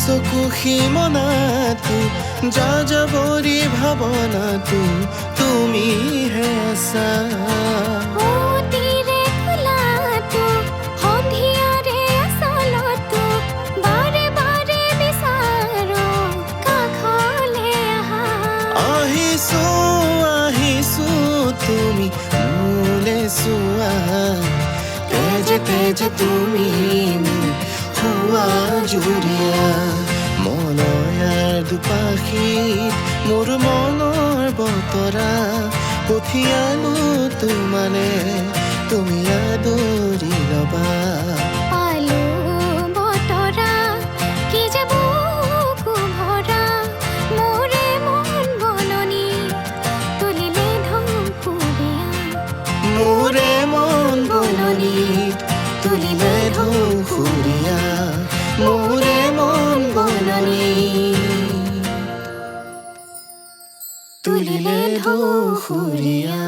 চকু সীমনাটো যাযাবৰী ভাৱনাটো তুমিহে আছা অতিৰে খোলাটো সন্ধিয়াৰে আচলটো বাৰে বাৰে বিচাৰো কাষলে আহা আহিছো আহিছো তুমি মোলে চোৱা তেজে তেজে তুমি হোৱা জুৰিয়া মনয়াৰ দুপাশীত মোৰ মনৰ বতৰা পঠিয়ালো তোমালে তুমি আদৰি ল'বা পালো বতৰা কি যে বুকু ভৰা মোৰে মন বলনি তুলিলে ঢৌকুৰীয়া মোৰে মন বননিত তুলিলে ঢৌকুৰীয়া মোৰে মন বননিত তুলিলে ঢৌকুৰীয়া